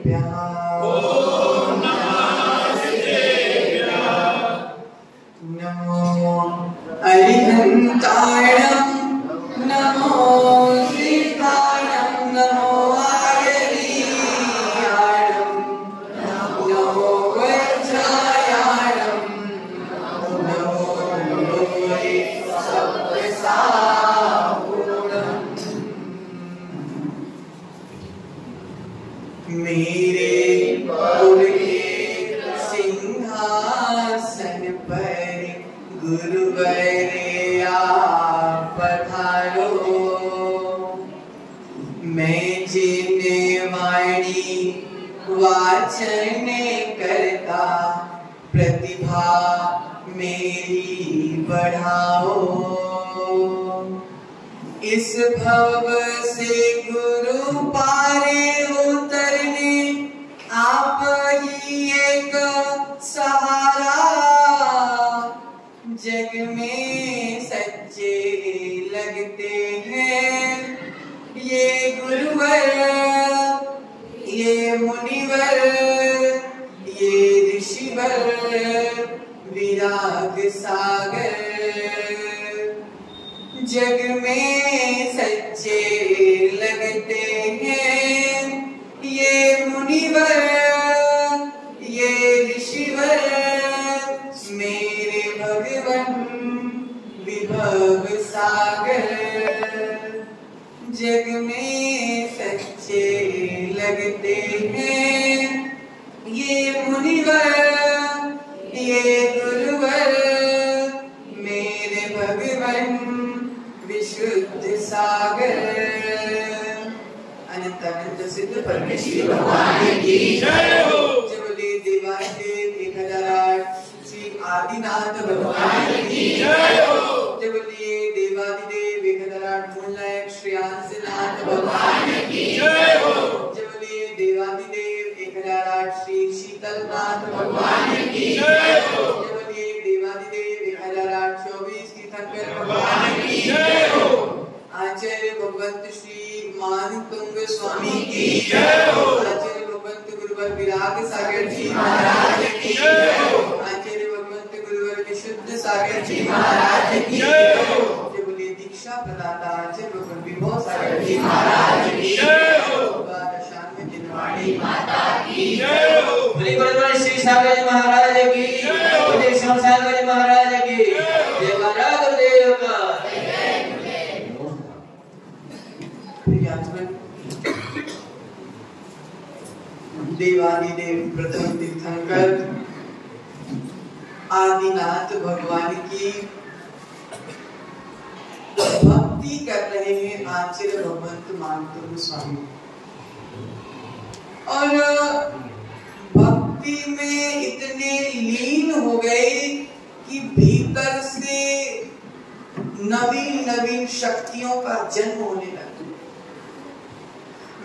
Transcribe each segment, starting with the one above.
ओम नमस्तेभ्यः। नमो अरिहन्ताणं नमो श्रीकाणं नमो आयरीयाणं नमो वज्रायाणं नमो लोके सप्तसापूर्णम्। मेरे कुल के सिंहासन पर गुरुवर आप पधारो। मैं जिन वाणी वाचन करता प्रतिभा मेरी बढ़ाओ। इस भव से गुरु पारे उतरने आप ही एक सहारा। जग में सच्चे लगते हैं ये गुरुवर, ये मुनिवर, ये ऋषिवर, विराग सागर। जग में सच्चे लगते हैं ये मुनिवर, ये ऋषिवर, मेरे भगवन विभव सागर। जग में सच्चे लगते हैं ये मुनिवर, ये गुरुवर, मेरे भगवन विशुद्ध सागर। अनंत अनंत सिद्ध परमेश्वरी भगवान की जय हो। जय बोले देवाधिदेव 1008 श्री आदिनाथ भगवान की जय हो। जय बोले देवाधिदेव 1008 मूलनायक श्री आंसनाथ भगवान की जय हो। जय बोले देवाधिदेव 1008 श्री शीतलनाथ भगवान की जय हो। जय बोले देवाधिदेव 1008 24 तीर्थंकर भगवान की जय हो। आचार्य भगवंत श्री मानतुंग स्वामी की जय हो। आचार्य भगवंत गुरुवर विराग सागर जी महाराज की जय हो। आचार्य भगवंत गुरुवर विशुद्ध सागर जी महाराज की जय हो। जय बोले दीक्षा प्रदाता आचार्य भगवंत विभव सागर जी महाराज की जय हो। शांति जिनवाणी माता की जय हो। बोले गुरुवर श्री सागर जी महाराज की जय हो। बोले श्याम सागर जी महाराज की जय हो। गुरुदेव का देवादिदेव प्रथम तीर्थंकर आदिनाथ भगवान की भक्ति कर रहे हैं आचार्य भगवंत मानतुंग स्वामी। और भक्ति में इतने लीन हो गए कि भीतर से नवीन नवीन शक्तियों का जन्म होने लगा।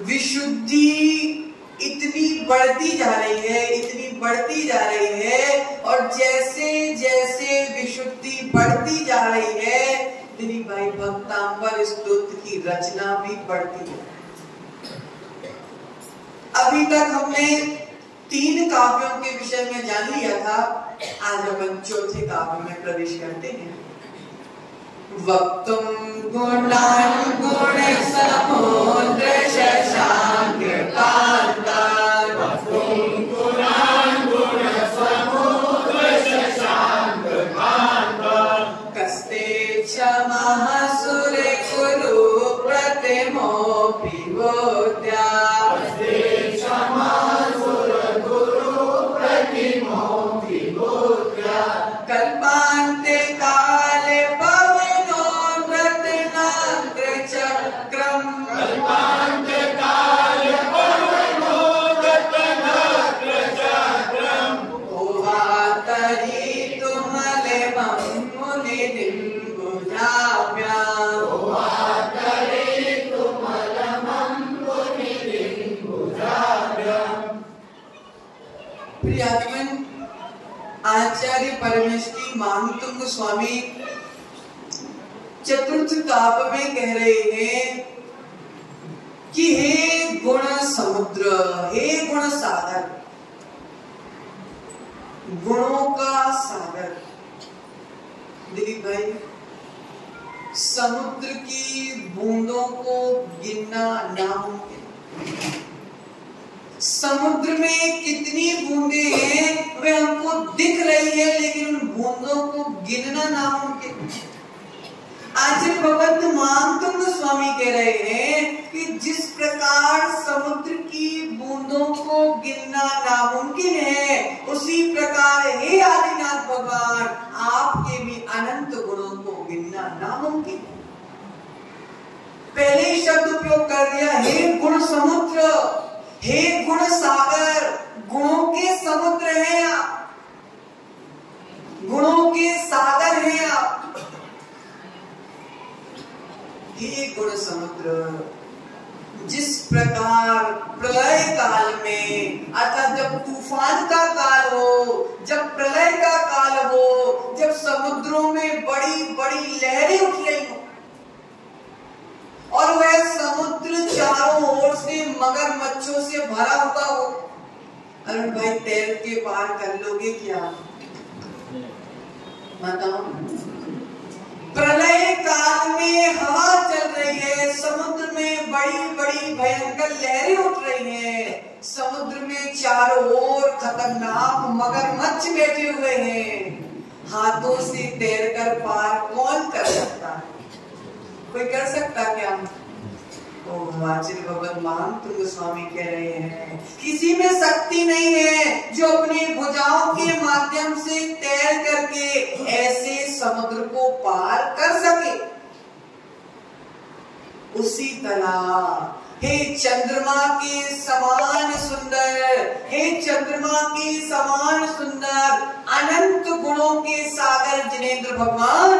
विशुद्धि इतनी बढ़ती जा रही है, इतनी बढ़ती जा रही है। और जैसे जैसे विशुद्धि बढ़ती जा रही है तेरी भाई भक्तांबर स्तोत्र की रचना भी बढ़ती है। अभी तक हमने 3 काव्यों के विषय में जान लिया था। आज अपन चौथे काव्य में प्रवेश करते हैं। वक्तुम गुणान गुण समुद्र शशांक कांता। वक्तुम गुणान गुण समुद्र शशांक कांता। कस्ते क्षमः सुर गुरु प्रतिमोऽपि बोध्या। कस्ते क्षमः सुर गुरु प्रतिमोऽपि बोध्या। कल्पान्ते काले आचार्य परमेश्वरी मानतुंग स्वामी चतुर्थ काव्य में कह रहे हैं कि हे गुण समुद्र, हे गुण सागर, गुणों का सागर। दिलीप भाई, समुद्र की बूंदों को गिनना नामुमकिन। समुद्र में कितनी बूंदे हैं वे हमको दिख रही है, लेकिन उन बूंदों को गिनना नामुमकिन। आचार्य भगवत मानतुंग स्वामी कह रहे हैं कि जिस प्रकार समुद्र की बूंदों को गिनना नामुमकिन है, उसी प्रकार हे आदिनाथ भगवान आपके भी अनंत गुणों को गिनना नामुमकिन है। पहले ही शब्द उपयोग कर दिया, हे गुण समुद्र, हे गुण सागर, गुणों के समुद्र हैं आप, गुणों के सागर हैं आप। हे गुण समुद्र, जिस प्रकार प्रलय काल में, अर्थात जब तूफान का काल हो, जब प्रलय का काल हो, जब समुद्रों में बड़ी बड़ी लहरें उठ रही हो और वह समुद्र चारों ओर से मगरमच्छों से भरा हुआ हो। अरुण भाई, तैर के पार कर लोगे क्या? बताओ। प्रलय काल में हवा चल रही है, समुद्र में बड़ी बड़ी भयंकर लहरें उठ रही हैं, समुद्र में चारों ओर खतरनाक मगरमच्छ बैठे हुए हैं। हाथों से तैरकर पार कौन कर सकता है? कोई कर सकता क्या? आचार्य भगवत मानतुंग स्वामी कह रहे हैं, किसी में शक्ति नहीं है जो अपनी भुजाओं के माध्यम से तैर करके ऐसे समुद्र को पार कर सके। उसी तरह हे चंद्रमा के समान सुंदर, हे चंद्रमा के समान सुंदर अनंत गुणों के सागर जिनेंद्र भगवान,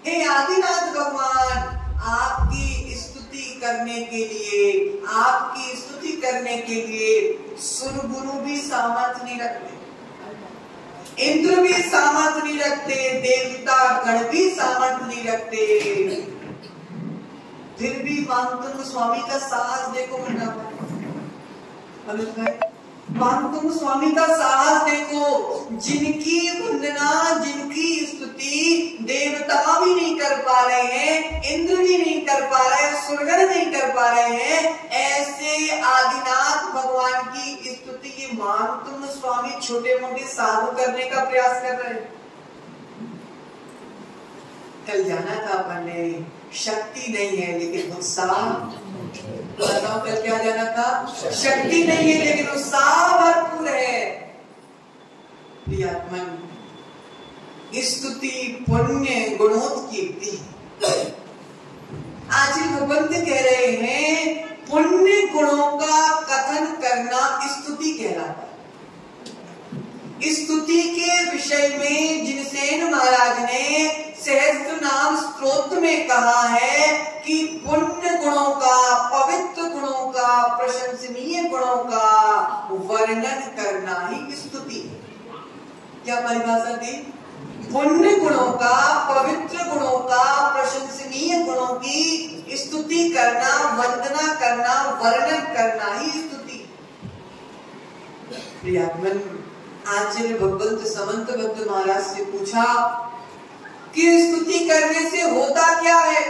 हे आदिनाथ भगवान, आपकी स्तुति करने के लिए, आपकी स्तुति करने के लिए सुर गुरु भी सामर्थ्य नहीं रखते, इंद्र भी सामर्थ्य नहीं रखते, देवता गण भी सामर्थ्य नहीं रखते। फिर भी मानतुंग स्वामी का साहस देखो मुन्ना भाई, मानतुंग स्वामी का साहस देखो। जिनकी वंदना, जिनकी स्तुति देवता भी नहीं कर पा रहे हैं, इंद्र भी नहीं कर पा रहे हैं, सुरगण नहीं कर पा रहे हैं, ऐसे आदिनाथ भगवान की स्तुति ये मानतुंग स्वामी छोटे मोटे साधु करने का प्रयास कर रहे हैं। कल जाना था अपन ने, शक्ति नहीं है लेकिन उत्साह, बताओ कल क्या जाना था? शक्ति नहीं है लेकिन उत्साह भरपूर है। प्रियात्मन, स्तुति पुण्य गुणोत्कीर्ति। आचार्य भगवंत कह रहे हैं, पुण्य गुणों का कथन करना स्तुति कहलाता है। स्तुति के विषय में जिनसेन महाराज ने सहस्त्र नाम स्तोत्र में कहा है कि पुण्य गुणों का, पवित्र गुणों का, प्रशंसनीय गुणों का वर्णन करना ही स्तुति। क्या परिभाषा दी? पुण्य गुणों का, पवित्र गुणों का, प्रशंसनीय गुणों की स्तुति करना, वंदना करना, वर्णन करना ही स्तुति। प्रियात्मन, आचार्य भगवंत समंत भक्त महाराज से पूछा कि स्तुति करने से होता क्या है?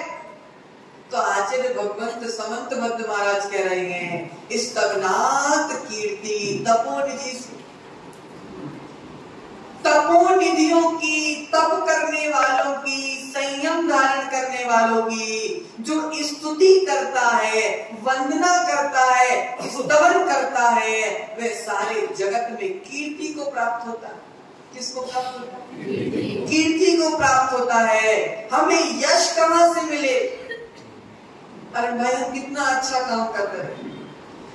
तो आचार्य भगवंत समंत भक्त महाराज कह रहे हैं, स्तवनात् कीर्ति तपोनिधि से। तपोनिधियों की, तप करने वालों की, संयम धारण करने वालों की जो स्तुति करता है, वंदना करता है, स्तवन करता है, वह सारे जगत में कीर्ति को प्राप्त होता है। किसको प्राप्त होता है? कीर्ति को प्राप्त होता है। हमें यश कहां से मिले? अरे भाई, हम कितना अच्छा काम कर रहे हैं,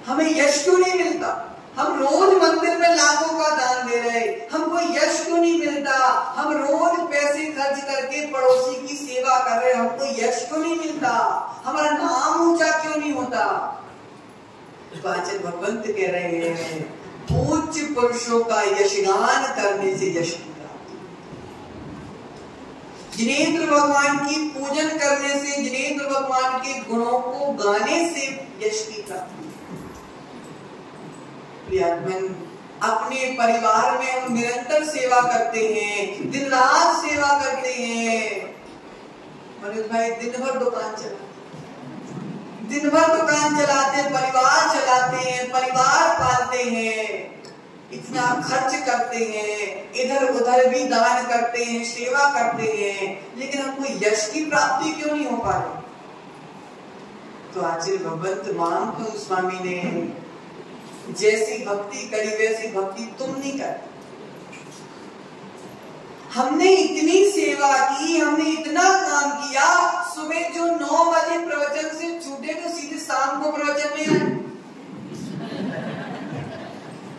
हमें यश क्यों नहीं मिलता? हम रोज मंदिर में लाखों का दान दे रहे, हमको यश क्यों नहीं मिलता? हम रोज पैसे खर्च करके पड़ोसी की सेवा कर रहे, हमको यश क्यों नहीं मिलता? हमारा नाम ऊंचा क्यों नहीं होता? आचार्य भगवंत कह रहे हैं, पूज्य पुरुषों का यशगान करने से यश मिलता। जिनेंद्र भगवान की पूजन करने से, जिनेंद्र भगवान के गुणों को गाने से यश की प्राप्ति। अपने परिवार में हम निरंतर सेवा करते हैं, दिन रात सेवा करते हैं। मनोज भाई दिन भर दुकान चलाते, परिवार चलाते हैं, परिवार पालते हैं, इतना खर्च करते हैं, इधर उधर भी दान करते हैं, सेवा करते हैं, लेकिन हमको यश की प्राप्ति क्यों नहीं हो पा रही? तो आचार्य भगवंत महामंत्र स्वामी ने जैसी भक्ति करी वैसी भक्ति तुम नहीं कर। हमने इतनी सेवा की, हमने इतना काम किया, सुबह जो 9 बजे प्रवचन से छूटे तो सीधे शाम को प्रवचन में आए।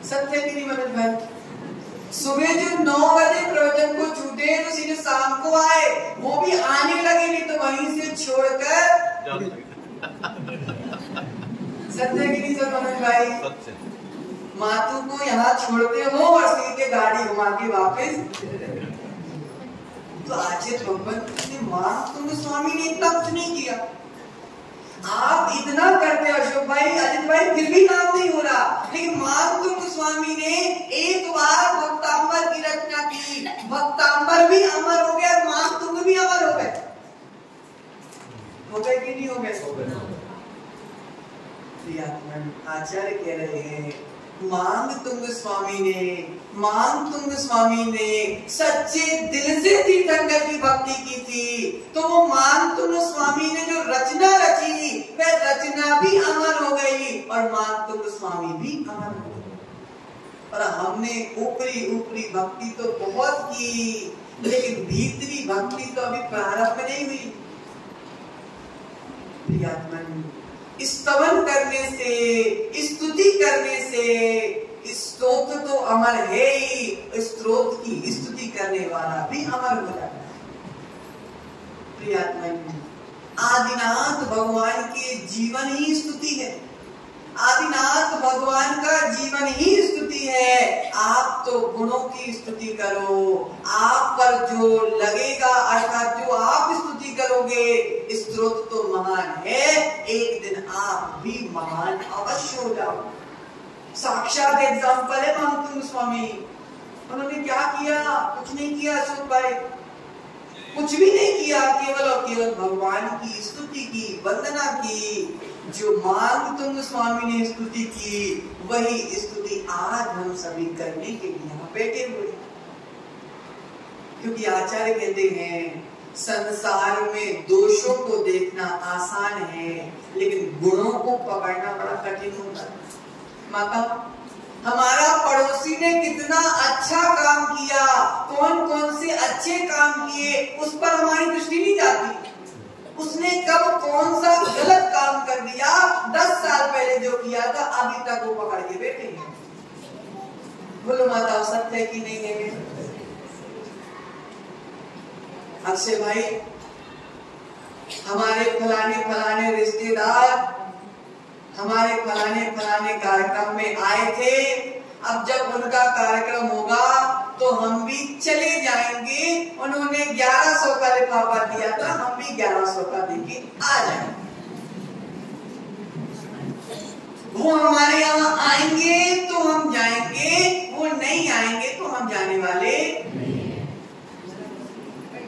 सत्य की नहीं मनोज भाई? सुबह जो 9 बजे प्रवचन को छूटे तो सीधे शाम को आए, वो भी आने लगे नहीं तो वहीं से छोड़कर। सत्य की नहीं सर मनोज भाई? मातू को यहाँ छोड़ते हो और सीधे गाड़ी घुमा के वापस। तो आचार्य भगवंत ने महामंत्र स्वामी ने इतना कुछ नहीं किया। आप इतना करते अशोक भाई, अजित भाई, फिर भी काम नहीं हो रहा। लेकिन महामंत्र स्वामी ने एक बार भक्तांबर की रचना की, भक्तांबर भी अमर हो गया, महामंत्र भी अमर हो गए। हो गए कि नहीं हो गए? आचार्य कह रहे हैं मांगतुंग स्वामी ने सच्चे दिल से तीर्थंकर की भक्ति की थी, तो वो मांगतुंग स्वामी ने जो रचना रची वह रचना भी अमर हो गई और मांगतुंग स्वामी भी अमर हो गए। और हमने ऊपरी भक्ति तो बहुत की, लेकिन भीतरी भक्ति तो अभी प्रारंभ नहीं हुई। प्रियात्मन, स्तवन करने से, स्तुति करने से स्तोत्र तो अमर है ही, स्तोत्र की स्तुति करने वाला भी अमर हो जाता है। प्रियात्मन, आदिनाथ भगवान के जीवन ही स्तुति है, आदिनाथ भगवान का जीवन ही स्तुति है। आप तो गुणों की स्तुति करो, आप पर जो लगेगा अर्थात जो आप स्तुति करोगे, स्तोत्र तो महान है, एक दिन आप भी महान अवश्य हो जाओ। साक्षात एग्जाम्पल है महामंत्र स्वामी। उन्होंने क्या किया? कुछ नहीं किया अशोक भाई, कुछ भी नहीं किया, केवल और केवल भगवान की स्तुति की, वंदना की। जो मांगतुंग स्वामी ने स्तुति की, वही स्तुति आज हम सभी करने के लिए यहाँ बैठे हुए। क्योंकि आचार्य कहते हैं संसार में दोषों को देखना आसान है, लेकिन गुणों को पकड़ना बड़ा कठिन होता है। माता, हमारा पड़ोसी ने कितना अच्छा काम किया, कौन कौन से अच्छे काम किए, उस पर हमारी दृष्टि नहीं जाती। उसने कब कौन सा गलत काम कर दिया, 10 साल पहले जो किया था, अभी तक वो पकड़ के बैठे हैं। बोलो माता, सत्य की नहीं है? अक्षय भाई, हमारे फलाने रिश्तेदार हमारे फलाने कार्यक्रम में आए थे। अब जब उनका कार्यक्रम होगा तो हम भी चले जाएंगे। उन्होंने 1100 का लिफाफा दिया था, हम भी 1100 का देके आ जाएंगे। वो हमारे यहाँ आएंगे तो हम जाएंगे, वो नहीं आएंगे तो हम जाने वाले।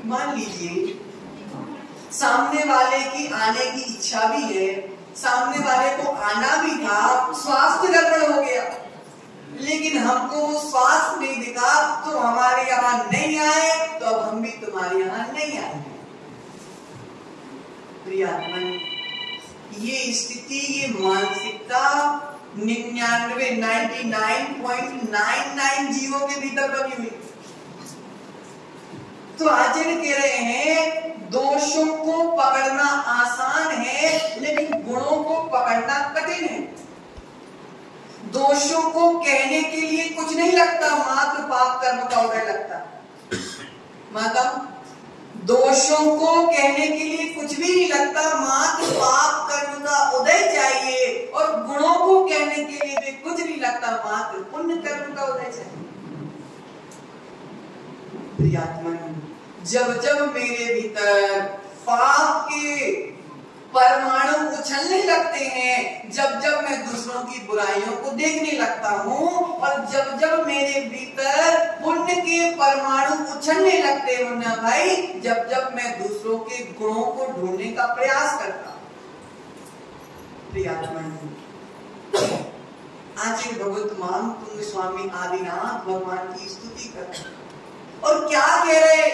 मान लीजिए सामने वाले की आने की इच्छा भी है, सामने वाले को आना भी था, स्वास्थ्य गड़बड़ हो गया, लेकिन हमको वो स्वास्थ्य नहीं दिखा तो हमारे यहाँ नहीं आए, तो अब हम भी तुम्हारे यहाँ नहीं आएंगे। प्रियात्मन, ये स्थिति, ये मानसिकता 99.99 जीवों के भीतर बनी हुई। तो आचार्य कह रहे हैं दोषों को पकड़ना आसान है, लेकिन गुणों को पकड़ना कठिन है। दोषों को कहने के लिए कुछ नहीं लगता, मात्र पाप कर्म का उदय लगता। माता, दोषों को कहने के लिए कुछ भी नहीं लगता, मात्र पाप कर्म का उदय चाहिए। और गुणों को कहने के लिए भी कुछ नहीं लगता, मात्र पुण्य कर्म का उदय चाहिए। प्रियात्मन, जब जब मेरे भीतर पाप के परमाणु उछलने लगते हैं, जब जब मैं दूसरों की बुराइयों को देखने लगता हूँ, और जब जब मेरे भीतर पुण्य के परमाणु उछलने लगते हैं मुन्ना भाई, जब जब मैं दूसरों के गुणों को ढूंढने का प्रयास करता हूँ। आचार्य भगवत मान तुंग स्वामी आदिनाथ भगवान की स्तुति कर, और क्या कह रहे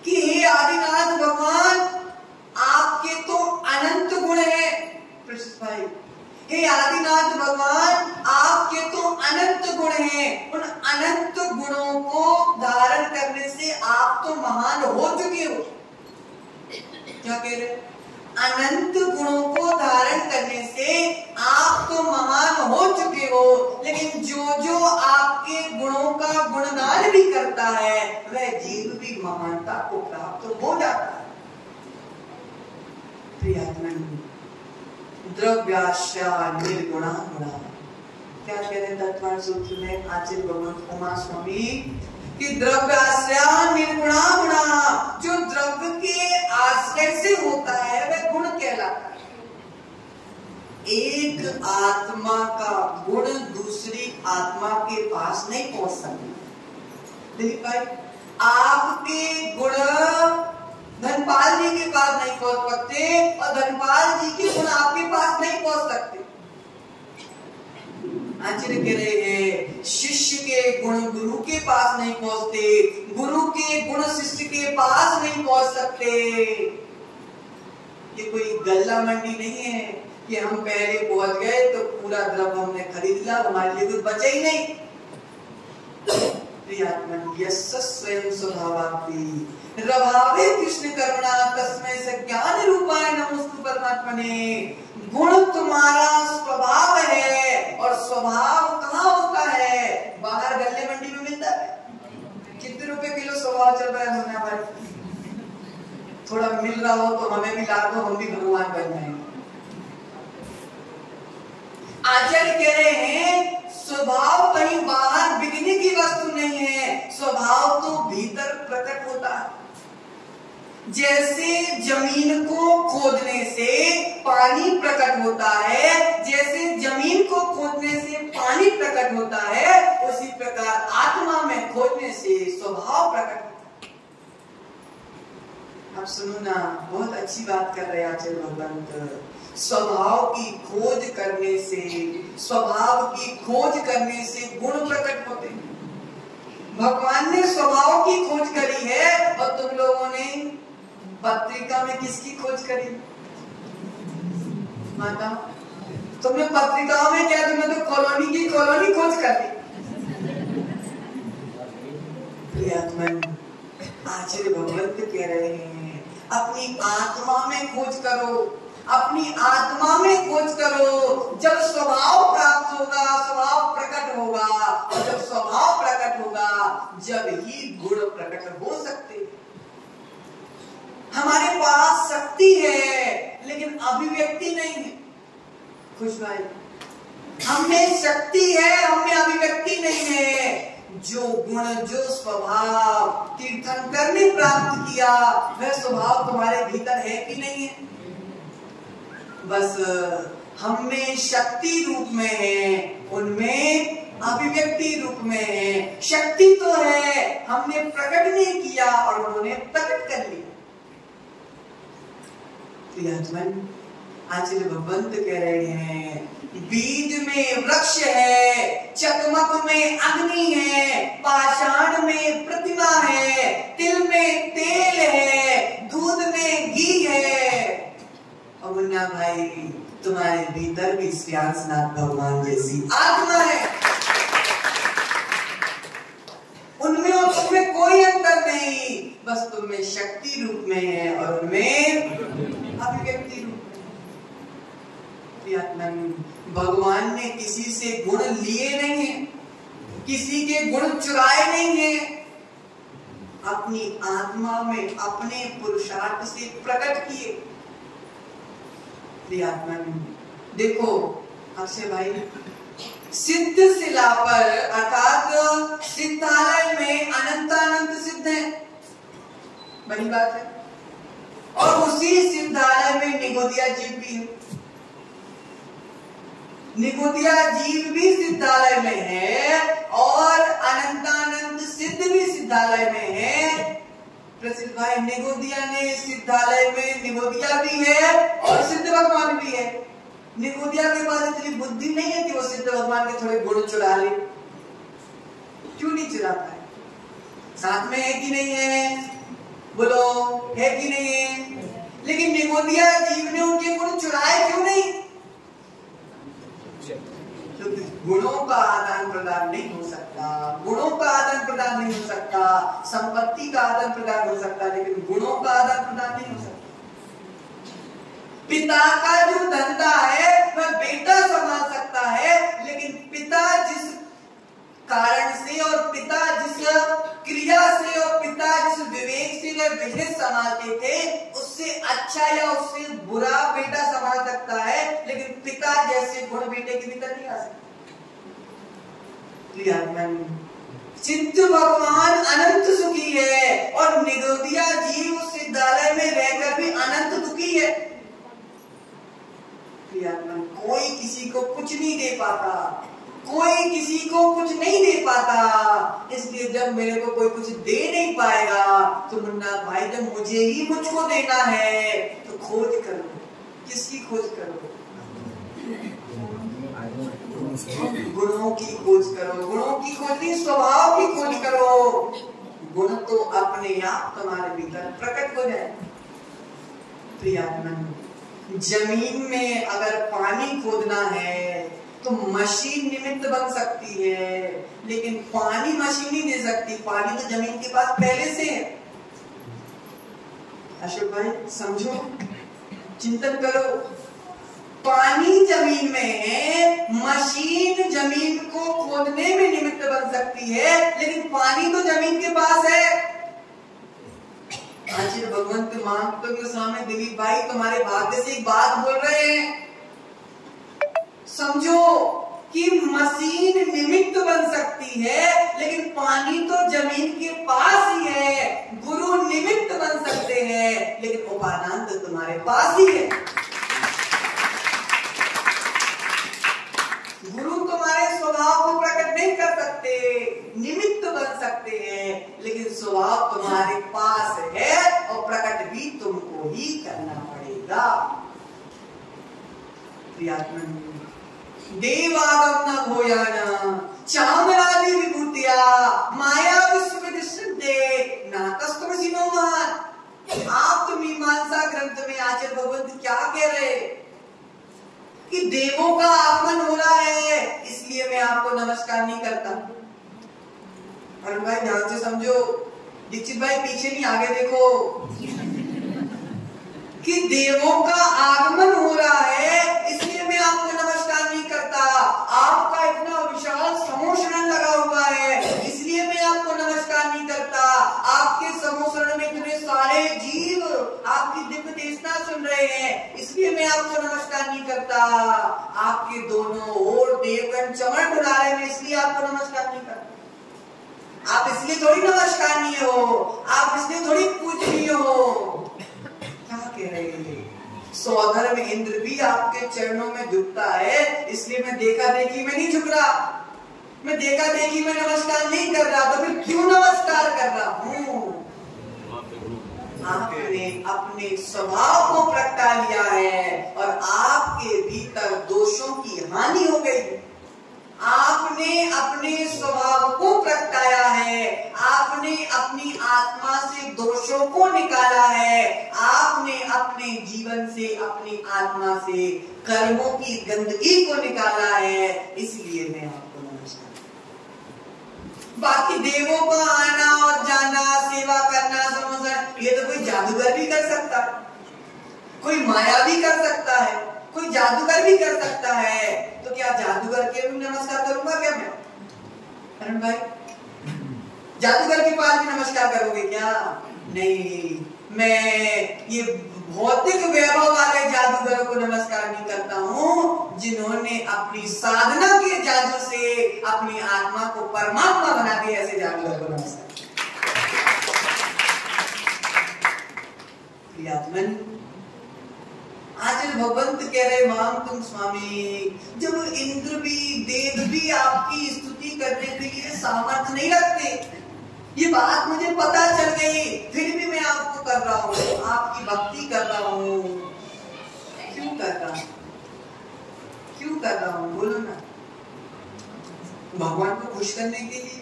कि हे आदिनाथ भगवान, आपके तो अनंत गुण है। कृष्ण भाई, हे आदिनाथ भगवान, आपके तो अनंत गुण हैं। उन अनंत गुणों को धारण करने से आप तो महान हो चुके हो। क्या कह रहे? अनंत गुणों को धारण करने से आप तो महान हो चुके हो, लेकिन जो जो आपके गुणों का गुणगान भी करता है, वह जीव भी महानता को प्राप्त हो जाता है। द्रव्याश्या निर्गुणा गुणा, क्या कह रहे तत्वार्थ सूत्र में आचार्य भगवत उमा स्वामी कि द्रव्याश्या निर्गुणा गुणा, जो द्रव्य के आश्रय से होता है वह गुण कहलाता है। एक आत्मा का गुण दूसरी आत्मा के पास नहीं पहुंच सकती। देखिए भाई, आपके गुण धनपाल जी के पास नहीं पहुंच सकते, और धनपाल जी के गुण आपके पास नहीं पहुंच सकते। आचार्य कह रहे हैं शिष्य के गुण गुरु के पास नहीं पहुंचते, गुरु के गुण शिष्य के पास नहीं पहुंच सकते। ये कोई गल्ला मंडी नहीं है कि हम पहले पहुंच गए तो पूरा द्रव्य हमने खरीद लिया, हमारे लिए कुछ बचा ही नहीं। स्वयं स्वभावापि रभावे कृष्ण करुणा तस्मै सज्ञान रूपाय नमोस्तु परमात्मने। गुण तुम्हारा स्वभाव है, और स्वभाव कहाँ होता है? बाहर गल्ले मंडी में मिलता है। कितने रुपए किलो स्वभाव चल रहा है मुन्ना भाई? थोड़ा मिल रहा हो तो हमें भी ला दो, हम भी भगवान बन जाएंगे। आचार्य कह रहे हैं स्वभाव कहीं बाहर बिकने की वस्तु नहीं है, स्वभाव तो भीतर प्रकट होता है। जैसे जमीन को खोदने से पानी प्रकट होता है, जैसे जमीन को खोदने से पानी प्रकट होता है, उसी प्रकार आत्मा में खोदने से स्वभाव प्रकट होता है। अब सुनो ना, बहुत अच्छी बात कर रहे हैं आचार्य भगवंत। स्वभाव की खोज करने से, स्वभाव की खोज करने से गुण प्रकट होते हैं। भगवान ने स्वभाव की खोज करी है, और तुम लोगों ने पत्रिका में किसकी खोज करी? माता, तुमने पत्रिकाओं में क्या, तुमने तो कॉलोनी की कॉलोनी खोज कर ली। आचार्य भगवंत कह रहे हैं अपनी आत्मा में खोज करो, अपनी आत्मा में खोज करो। जब स्वभाव प्राप्त होगा, स्वभाव प्रकट होगा, और जब स्वभाव प्रकट होगा, जब ही गुण प्रकट हो सकते हैं। हमारे पास शक्ति है, लेकिन अभिव्यक्ति नहीं है। खुश भाई, हमें शक्ति है, हमें अभिव्यक्ति नहीं है। जो गुण, जो स्वभाव तीर्थंकर ने प्राप्त किया, वह स्वभाव तुम्हारे भीतर है कि नहीं है? बस हम में शक्ति रूप में है, उनमें अभिव्यक्ति रूप में है। शक्ति तो है, हमने प्रकट नहीं किया और उन्होंने प्रकट कर लिया। आचार्य भगवंत कह रहे हैं बीज में वृक्ष है, चकमक में अग्नि है, पाषाण में प्रतिमा है, तिल में तेल है, दूध में घी है। और मुन्ना भाई, तुम्हारे भीतर भी श्यासनाथ भगवान जैसी आत्मा है। उनमें और तुममें कोई अंतर नहीं, बस तुममें शक्ति रूप में है और उनमें अभिव्यक्ति रूप में। भगवान ने किसी से गुण लिए नहीं है, किसी के गुण चुराए नहीं है, अपनी आत्मा में अपने पुरुषार्थ से प्रकट किए। देखो अक्षय भाई, सिद्ध शिला पर अर्थात सिद्धालय में अनंत सिद्ध है। बड़ी बात है। और उसी सिद्धालय में निगोदिया जीव भी है। निगोदिया जीव भी सिद्धालय में है और अनंतानंद सिद्ध भी सिद्धालय में है। प्रसिद्ध भाई, निगोदिया ने सिद्धालय में निगोदिया भी है और सिद्ध भगवान भी है। निगोदिया के पास इतनी बुद्धि नहीं है कि वो सिद्ध भगवान के थोड़े गुण चुरा ले। क्यों नहीं चुराता है? साथ में है कि नहीं है? बोलो, है कि नहीं है? लेकिन निगोदिया जीव ने उनके गुण चुराए क्यों नहीं? क्योंकि गुणों का आदान प्रदान नहीं हो सकता। गुणों का आदान प्रदान नहीं हो सकता। संपत्ति का आदान प्रदान हो सकता है, लेकिन गुणों का आदान प्रदान नहीं हो सकता। पिता का जो धंधा है वह बेटा संभाल सकता है, लेकिन पिता जिस कारण से और पिता जिस क्रिया से और पिता जिस विवेक से वह बिजनेस संभालते थे, उससे अच्छा या उससे बुरा बेटा संभाल सकता है, लेकिन पिता जैसे गुण बेटे के भीतर नहीं आ सकते। सिद्ध भगवान अनंत सुखी है और निगोदिया जीव सिद्धालय में रहकर भी अनंत दुखी है। कोई किसी को कुछ नहीं दे पाता, कोई किसी को कुछ नहीं दे पाता। इसलिए जब मेरे को कोई कुछ दे नहीं पाएगा तो मुन्ना भाई, जब मुझे ही मुझको देना है तो खोज करो। किसकी खोज करो? गुणों की खोज करो। गुणों की खोज नहीं, स्वभाव की खोज करो। गुण तो अपने आप तुम्हारे भीतर प्रकट हो जाए। प्रियात्मन, जमीन में अगर पानी खोदना है तो मशीन निमित्त बन सकती है, लेकिन पानी मशीन नहीं दे सकती। पानी तो जमीन के पास पहले से है। अशोक भाई समझो, चिंतन करो। पानी जमीन में है, मशीन जमीन को खोदने में निमित्त बन सकती है, लेकिन पानी तो जमीन के पास है। आखिर भगवंत मांगते के सामने दिलीप भाई तुम्हारे भाग्य से एक बात बोल रहे हैं। समझो कि मशीन निमित्त बन सकती है, लेकिन पानी तो जमीन के पास ही है। गुरु निमित्त बन सकते हैं, लेकिन उपादान तो तुम्हारे पास ही है। गुरु तुम्हारे स्वभाव को प्रकट नहीं कर सकते, निमित्त बन सकते हैं, लेकिन स्वभाव तुम्हारे पास है और प्रकट भी तुमको ही करना पड़ेगा। प्रियात्मन, देवागम न भोयाना चामरादि विभूतिया माया विश्व विदिशन्ते नातस्तमसि नो मान। आप तो मीमांसा ग्रंथ में आचार्य भगवंत क्या कह रहे कि देवों का आगमन हो रहा है, इसलिए मैं आपको नमस्कार नहीं करता। अरुण भाई ध्यान से समझो, दीक्षित भाई पीछे नहीं आगे देखो, कि देवों का आगमन हो रहा है इसलिए मैं आपको नमस्कार नहीं करता। आपका इतना विशाल समूह शरण लगा हुआ है इसलिए मैं आपको नमस्कार नहीं करता। आपके समूह शरण में इतने सारे जीव आपकी दिव्य देशना सुन रहे हैं इसलिए मैं आपको नमस्कार नहीं करता। आपके दोनों ओर देवगण चमन डुला रहे हैं इसलिए आपको नमस्कार नहीं करता। आप इसलिए थोड़ी नमस्कार नहीं हो, आप इसलिए थोड़ी पूजनीय हो। कह रहे हैं सौधर्म इंद्र भी आपके चरणों में झुकता है, इसलिए मैं देखा देखी में नहीं झुक रहा, मैं देखा देखी में नमस्कार नहीं कर रहा, तो मैं क्यों नमस्कार कर रहा हूं? आपने अपने स्वभाव को प्रगटा लिया है और आपके भीतर दोषों की हानि हो गई। आपने अपने स्वभाव को प्रगटाया है, आपने अपनी आत्मा से दोषों को निकाला है, आपने अपने जीवन से अपनी आत्मा से कर्मों की गंदगी को निकाला है, इसलिए मैं आपको नमस्कार। बाकी देवों का आना और जाना, सेवा करना, समझना, ये तो कोई जादूगर भी कर सकता, कोई माया भी कर सकता है, कोई जादूगर भी कर सकता है। तो क्या जादूगर के भी नमस्कार करूंगा क्या मैं? अरुण भाई जादूगर के पास भी नमस्कार करोगे क्या? नहीं, मैं ये भौतिक वैभव वाले जादूगरों को नमस्कार नहीं करता हूँ जिन्होंने अपनी साधना के जादू से अपनी आत्मा को परमात्मा बना दिया, ऐसे जादूगर को नमस्कार। प्रियात्मन, आचल भगवंत कह रहे मांग तुम स्वामी, जब इंद्र भी देव भी आपकी स्तुति करने के लिए सामर्थ्य नहीं रखते, ये बात मुझे पता चल गई, फिर भी मैं आपको कर रहा हूँ, आपकी भक्ति कर रहा हूँ। क्यों कर रहा हूँ, क्यों कर रहा हूँ, बोलो ना। भगवान को खुश करने के लिए,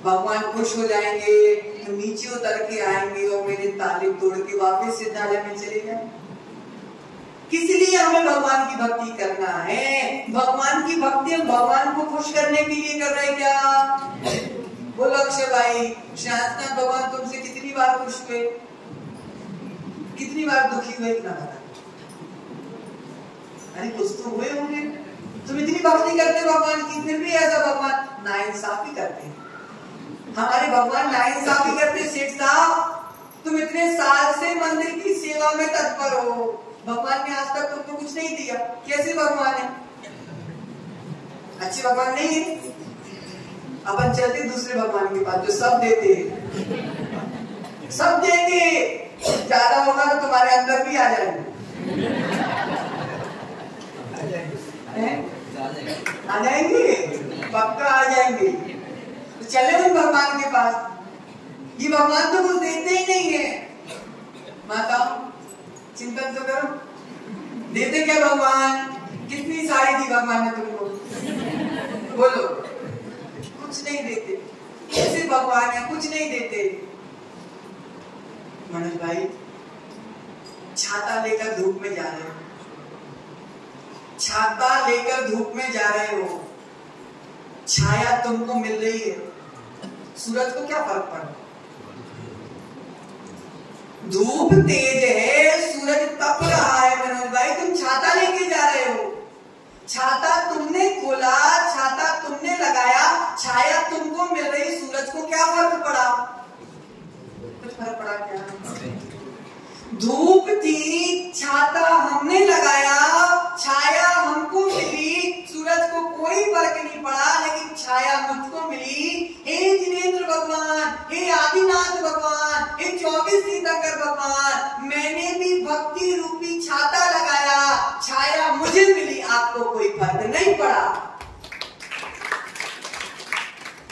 भगवान खुश हो जाएंगे तो नीचे उतर के आएंगे और मेरे ताले तोड़ के वापस सिद्धालय में चले जाए। किस लिए हमें भगवान की भक्ति करना है? भगवान की भक्ति हम भगवान को खुश करने के लिए कर रहे हैं क्या? बोलो अक्षय भाई, शांतनाथ भगवान तुमसे कितनी बार खुश हुए, कितनी बार दुखी हुए, इतना बता। अरे कुछ तो हुए होंगे। तुम इतनी भक्ति करते हो भगवान की, फिर भी ऐसा भगवान नाइंसाफी करते हैं। हमारे भगवान नाइंसाफी करते। सेठ साहब, तुम इतने साल से मंदिर की सेवा में तत्पर हो, भगवान ने आज तक तुमको कुछ नहीं दिया, कैसे भगवान है? अच्छे भगवान नहीं है। अपन चलते दूसरे भगवान के पास जो सब देते, सब देंगे, ज्यादा होगा तो तुम्हारे अंदर भी आ जाएंगे। आ जाएंगे, पक्का आ जाएंगे। तो चले उन भगवान के पास। ये भगवान तो कुछ देते ही नहीं है। माता चिंतन तो करो, देते क्या भगवान? कितनी साड़ी दी भगवान ने तुमको? बोलो, कुछ नहीं देते। कैसे भगवान है, कुछ नहीं देते। मनोज भाई, छाता लेकर धूप में जा रहे हो, छाता लेकर धूप में जा रहे हो, छाया तुमको मिल रही है, सूरज को क्या फर्क पड़ा? धूप तेज है, सूरज तप रहा है। मनोज भाई, तुम छाता लेके जा रहे हो, छाता तुमने खोला, छाता तुमने लगाया, छाया तुमको मिल रही, सूरज को क्या फर्क पड़ा? कुछ फर्क पड़ा क्या? धूप थी, छाता हमने लगाया, छाया हमको मिली, सूरज को कोई फर्क नहीं पड़ा, लेकिन छाया मुझको मिली। हे जिनेंद्र भगवान, हे आदिनाथ भगवान, हे 24 तीर्थंकर भगवान, मैंने भी भक्ति रूपी छाता लगाया, छाया मुझे मिली, आपको कोई फर्क नहीं पड़ा।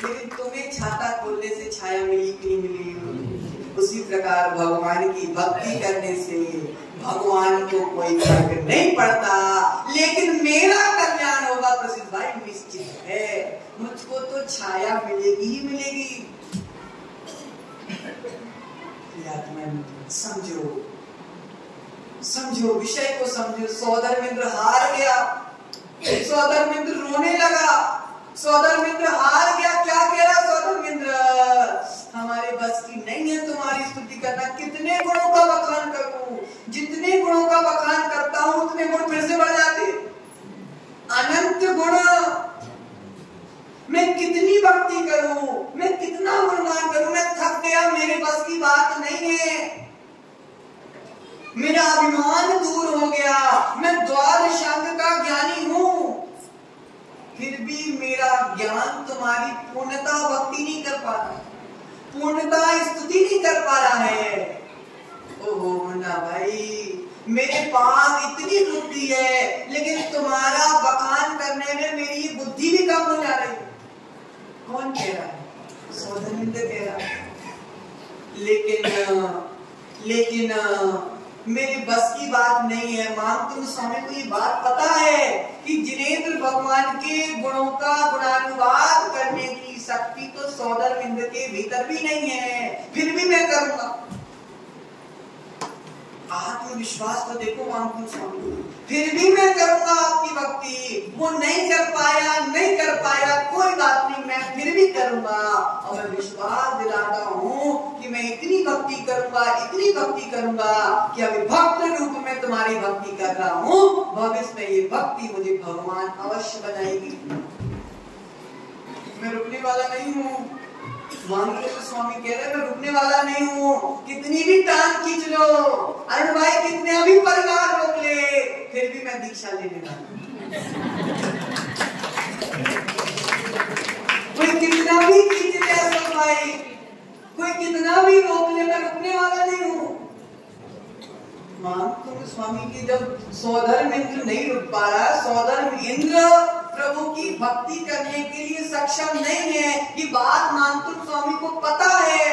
लेकिन तुम्हें छाता खोलने से छाया मिली कि नहीं मिली? उसी प्रकार भगवान की भक्ति करने से भगवान को कोई फर्क नहीं पड़ता, लेकिन मेरा कल्याण होगा प्रसिद्ध भाई निश्चित है। मुझको तो छाया मिलेगी ही मिलेगी। समझो, समझो, विषय को समझो। सौधर्मेंद्र हार गया, सौधर्मेंद्र रोने लगा, सौधर्मेंद्र हार गया। क्या कह रहा सौधर्मेंद्र? हमारे बस की नहीं है तुम्हारी स्तुति करना। कितने गुणों का बखान करूं? जितने गुणों का बखान करता हूं उतने गुण फिर से बढ़ जाते, अनंत गुण। मैं कितनी भक्ति करूं, मैं कितना गुणगान करूं, मैं थक गया, मेरे बस की बात नहीं है। मेरा अभिमान दूर हो गया, मैं द्वादश अंग का ज्ञानी हूं, फिर भी मेरा ज्ञान तुम्हारी पूर्णता भक्ति नहीं कर पा रहा, पूर्णता स्तुति नहीं कर पा रहा है। ओहो मुन्ना भाई, मेरे पास इतनी बुद्धि है, लेकिन तुम्हारा बखान करने में मेरी बुद्धि भी कम हो जा रही है। कौन कह रहा है? सौधर्मेंद्र कह रहा है। लेकिन मेरी बस की बात नहीं है। मांग तुम स्वामी को ये बात पता है कि जिनेंद्र भगवान के गुणों का गुणानुवाद करने की शक्ति तो सौधर्मेंद्र के भीतर भी नहीं है, फिर भी मैं करूंगा। आत्मविश्वास तो देखो मांग तुम स्वामी, फिर भी मैं करूंगा आपकी भक्ति। वो नहीं कर पाया, नहीं कर पाया, कोई बात नहीं, मैं फिर भी करूंगा। और मैं विश्वास दिलाता हूं कि मैं इतनी भक्ति करूंगा, इतनी भक्ति करूंगा कि अभी भक्त रूप में तुम्हारी भक्ति कर रहा हूं, भविष्य में ये भक्ति मुझे भगवान अवश्य बनाएगी। मैं रुकने वाला नहीं हूँ। स्वामी कह रहे मैं रुकने वाला नहीं हूँ, कितनी भी टांग खींच लो, अरे भाई कितने भी परिवार रोक ले, फिर भी मैं दीक्षा लेने वाला। कोई कितना भी खींच ले भाई, कोई कितना भी रोक ले, मैं रुकने वाला नहीं हूँ। मानतुंग स्वामी की जब सौधर्म इंद्र नहीं रुक पा रहा, सौधर्म इंद्र प्रभु की भक्ति करने के लिए सक्षम नहीं है, ये बात मानतुंग स्वामी को पता है,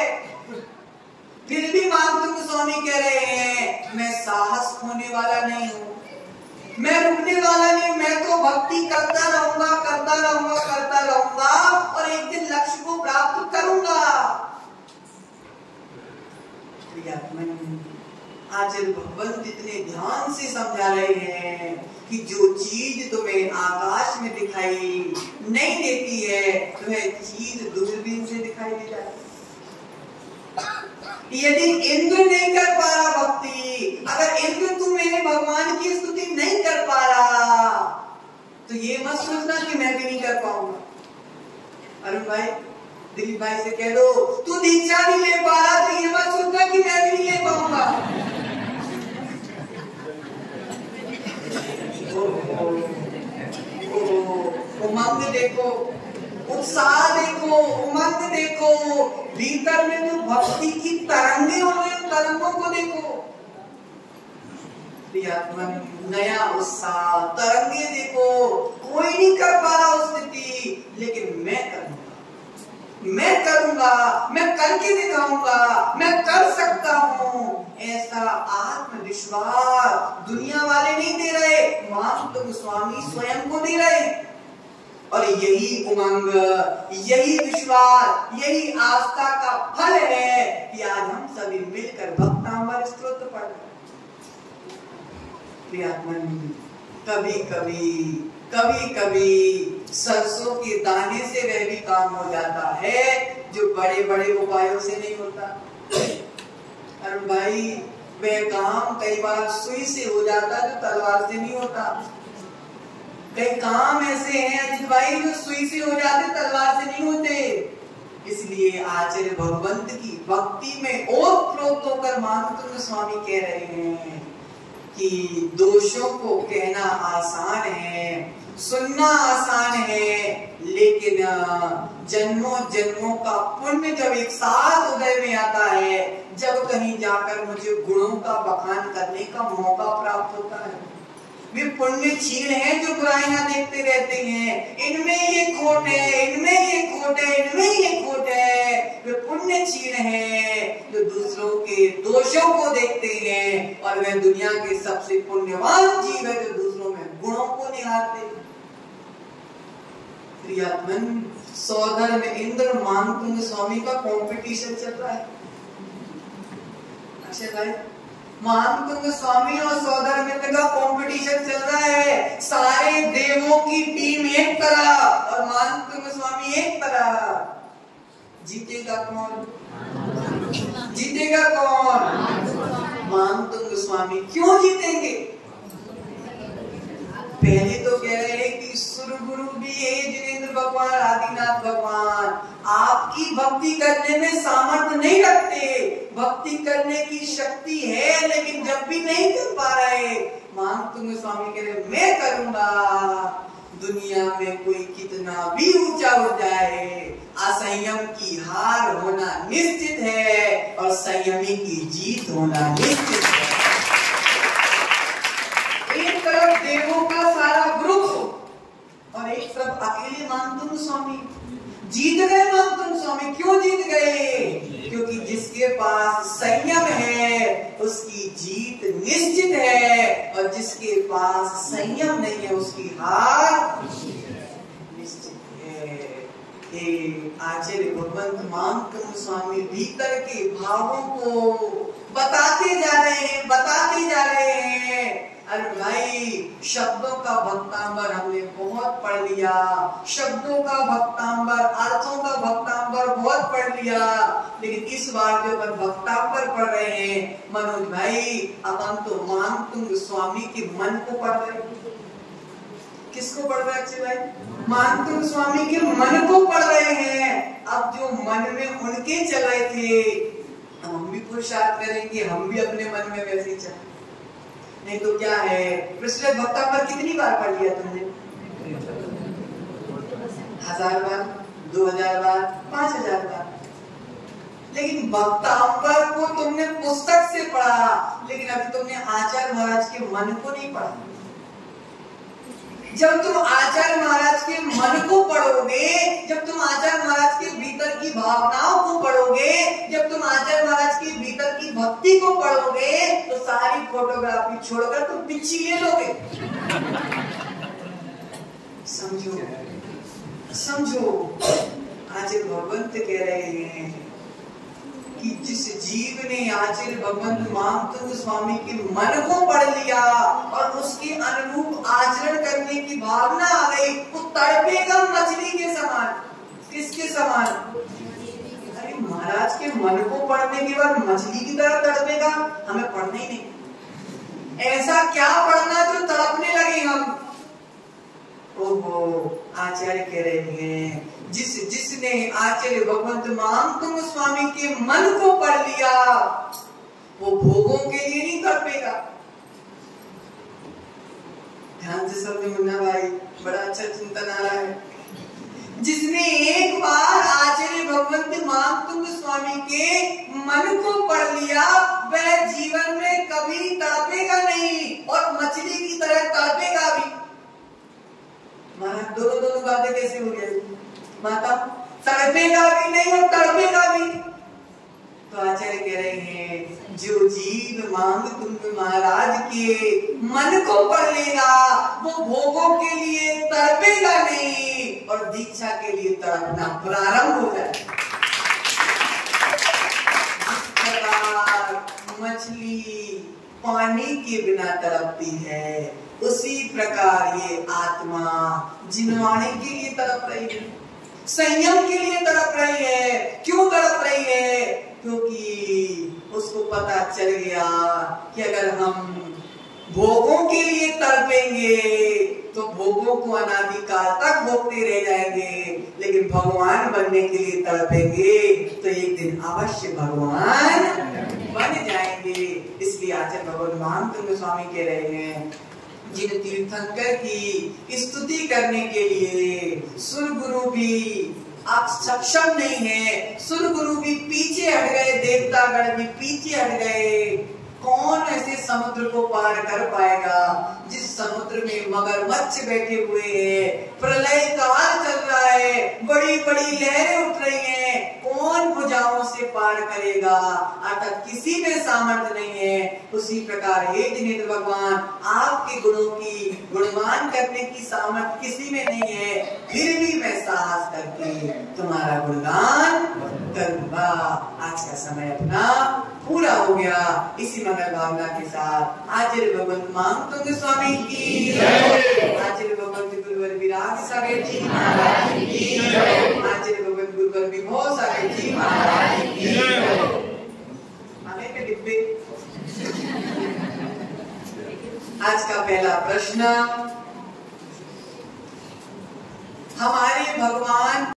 फिर भी मानतुंग स्वामी कह रहे हैं मैं साहस खोने वाला नहीं हूं, मैं रुकने वाला नहीं, मैं तो भक्ति करता रहूंगा, करता रहूंगा, करता रहूंगा और एक दिन लक्ष्य को प्राप्त करूंगा। आचार्य भगवंत इतने ध्यान से समझा रहे हैं कि जो चीज तुम्हें आकाश में दिखाई नहीं देती है, तुम्हें चीज दूरबीन से दिखाई दे जाती। यदि इंद्र नहीं कर पा रहा भक्ति, अगर इंद्र तुम मेरे भगवान की स्तुति नहीं कर पा रहा, तो ये मत सोचना कि मैं भी नहीं कर पाऊंगा। अरुण भाई, दिलीप भाई से कह दो तू दीक्षा नहीं ले पा रहा, तो ये मत सोचना कि मैं भी नहीं ले पाऊंगा। उमंग देखो, उत्साह देखो, उमंग देखो, भीतर में जो भक्ति की तरंगे हो रही, तरंगों को देखो, नया उत्साह, तरंगे देखो। कोई नहीं कर पा रहा उस स्थिति, लेकिन मैं करूंगा, मैं करूंगा, मैं करके दिखाऊंगा, मैं कर सकता हूं। ऐसा आत्मविश्वास दुनिया वाले नहीं दे रहे, मानतुंग स्वामी स्वयं को दे रहे। और यही उमंग, यही विश्वास, यही आस्था का फल है कि आज हम सभी मिलकर भक्तामृत स्तोत्र पढ़ रहे। कभी कभी सरसों के दाने से वह भी काम हो जाता है जो बड़े बड़े उपायों से नहीं होता। अरुण भाई, वह काम कई बार सुई से हो जाता जो तलवार से नहीं होता। कई काम ऐसे हैं अजित भाई जो सुई से हो जाते, तलवार से नहीं होते। इसलिए आचार्य भगवंत की भक्ति में ओतप्रोत होकर मानतुंग स्वामी कह रहे हैं कि दोषों को कहना आसान है, सुनना आसान है, लेकिन जन्मों जन्मों का पुण्य जब एक साथ उदय में आता है, जब कहीं जाकर मुझे गुणों का बखान करने का मौका प्राप्त होता है, वे पुण्य क्षीण हैं जो बुराइयां देखते रहते हैं, इनमें ये खोट है, इनमें ये खोट है, इनमें ये खोट है। वे पुण्य क्षीण हैं जो दूसरों के दोषों को देखते हैं, और वे दुनिया के सबसे पुण्यवान जीव है जो दूसरों में गुणों को निहारते हैं। प्रियात्मन, सौधर्म इंद्र मानतुंग स्वामी का कंपटीशन चल रहा है। अक्षय भाई, मानतुंग स्वामी और सौधर्म इंद्र का कंपटीशन चल रहा है। सारे देवों की टीम एक तरह और मानतुंग स्वामी एक तरह। जीतेगा कौन? जीतेगा कौन? मानतुंग स्वामी। क्यों जीतेंगे? पहले तो कह रहे हैं कि सुरगुरु भी है जिनेंद्र भगवान, आदिनाथ भगवान आपकी भक्ति करने में सामर्थ्य नहीं रखते। भक्ति करने की शक्ति है, लेकिन जब भी नहीं कर पा रहे, मानतुंग स्वामी कह रहे मैं करूंगा। दुनिया में कोई कितना भी ऊंचा उठ जाए, असंयम की हार होना निश्चित है और संयमी की जीत होना निश्चित है। एक तरफ देवों का सारा ग्रुप और एक तरफ अकेले मानतुंग स्वामी। जीत गए मानतुंग स्वामी। क्यों जीत गए? क्योंकि जिसके पास संयम है उसकी जीत निश्चित है, और जिसके पास संयम नहीं है उसकी हार निश्चित है। आचार्य भगवंत मानतुंग स्वामी भीतर के भावों को बताते जा रहे हैं, बताते जा रहे हैं। अरे भाई, शब्दों का भक्तांबर हमने बहुत पढ़ लिया, शब्दों का भक्तांबर, अर्थों का भक्तांबर बहुत पढ़ लिया, लेकिन इस बार जो अपन भक्तांबर पढ़ रहे हैं मनोज भाई, अपन तो मानतुंग स्वामी के मन को पढ़ रहे हैं। किसको पढ़ रहे हैं अक्षय भाई? मानतुंग स्वामी के मन को पढ़ रहे हैं। अब जो मन में उनके चल रहे थे, हम भी पुरुषार्थ करेंगे, हम भी अपने मन में वैसे चले। नहीं तो क्या है, पृष्ठ भक्तांबर कितनी बार पढ़ लिया तुमने? 1000 बार, 2000 बार, 5000 बार। लेकिन भक्तांबर को तुमने पुस्तक से पढ़ा, लेकिन अभी तुमने आचार्य महाराज के मन को नहीं पढ़ा। जब तुम आचार्य महाराज के मन को पढ़ोगे, जब तुम आचार्य महाराज के भीतर की भावनाओं को पढ़ोगे, जब तुम आचार्य महाराज के भीतर की भक्ति को पढ़ोगे, तो सारी फोटोग्राफी छोड़कर तुम पिच्ची ले लोगे। समझो समझो, आचार्य भगवंत कह रहे हैं कि जिस जीव ने आचार्य भगवंत मानतंग स्वामी के मन को पढ़ लिया और उसके अनुरूप आचरण करने की भावना आ गई, वो तड़पेगा मछली के समान। किसके समान? अरे महाराज के मन को पढ़ने के बाद मछली की तरह तड़पेगा? हमें पढ़ना ही नहीं। ऐसा क्या पढ़ना जो तड़पने लगे हम? ओहो, आचार्य कह रहे हैं जिसने आचार्य भगवंत मानतंग स्वामी के मन को पढ़ लिया, वो भोगों के लिए नहीं तड़पेगा। ध्यान से समझे मुन्ना भाई, बड़ा अच्छा चिंतन आ रहा है। जिसने एक बार आचार्य भगवंत मानतंग स्वामी के मन को पढ़ लिया, वह जीवन में कभी तड़पेगा नहीं और मछली की तरह तड़पेगा भी। महाराज दोनों बातें कैसे हो गई? माता तड़पेगा भी नहीं और तड़पेगा भी। तो आचार्य कह रहे हैं जो जीव मानतंग महाराज के मन को पढ़ लेगा, वो भोगों के लिए तड़पेगा नहीं और दीक्षा के लिए तड़पना प्रारंभ हो जाए। मछली पानी के बिना तड़पती है, उसी प्रकार ये आत्मा जिनवाने के लिए तड़प रही है, संयम के लिए तड़प रही है। क्यों तड़प रही है? क्योंकि उसको पता चल गया कि अगर हम भोगों के लिए तड़पेंगे तो भोगों को अनादिकाल तक भोगते रह जाएंगे, लेकिन भगवान बनने के लिए तड़पेंगे तो एक दिन अवश्य भगवान बन जाएंगे। इसलिए आचार्य भगवान मानतंग स्वामी कह रहे हैं जिन तीर्थंकर की स्तुति करने के लिए सुर गुरु भी आप सक्षम नहीं है, सुर गुरु भी पीछे हट गए, देवतागण भी पीछे हट गए, कौन ऐसे समुद्र को पार कर पाएगा जिस समुद्र में मगरमच्छ बैठे हुए हैं, प्रलय काल चल रहा है, बड़ी बड़ी लहरें उठ रही हैं, कौन भुजाओं से पार करेगा? अर्थात किसी में सामर्थ्य नहीं है। उसी प्रकार हे जिनेंद्र भगवान, आपके गुणों की गुणगान करने की सामर्थ्य किसी में नहीं है, फिर भी मैं साहस करके तुम्हारा गुणगान करूंगा। आज का समय अपना पूरा हो गया। इसी मंगल भावना के साथ आचार्य भगवंत मानतंग स्वामी की जय, आचार्य भगवंत गुरुवर विराग सागर जी महाराज की जय, आचार्य भगवंत गुरुवर विभो सागर जी महाराज की जय। आने के डिब्बे। आज का पहला प्रश्न, हमारे भगवान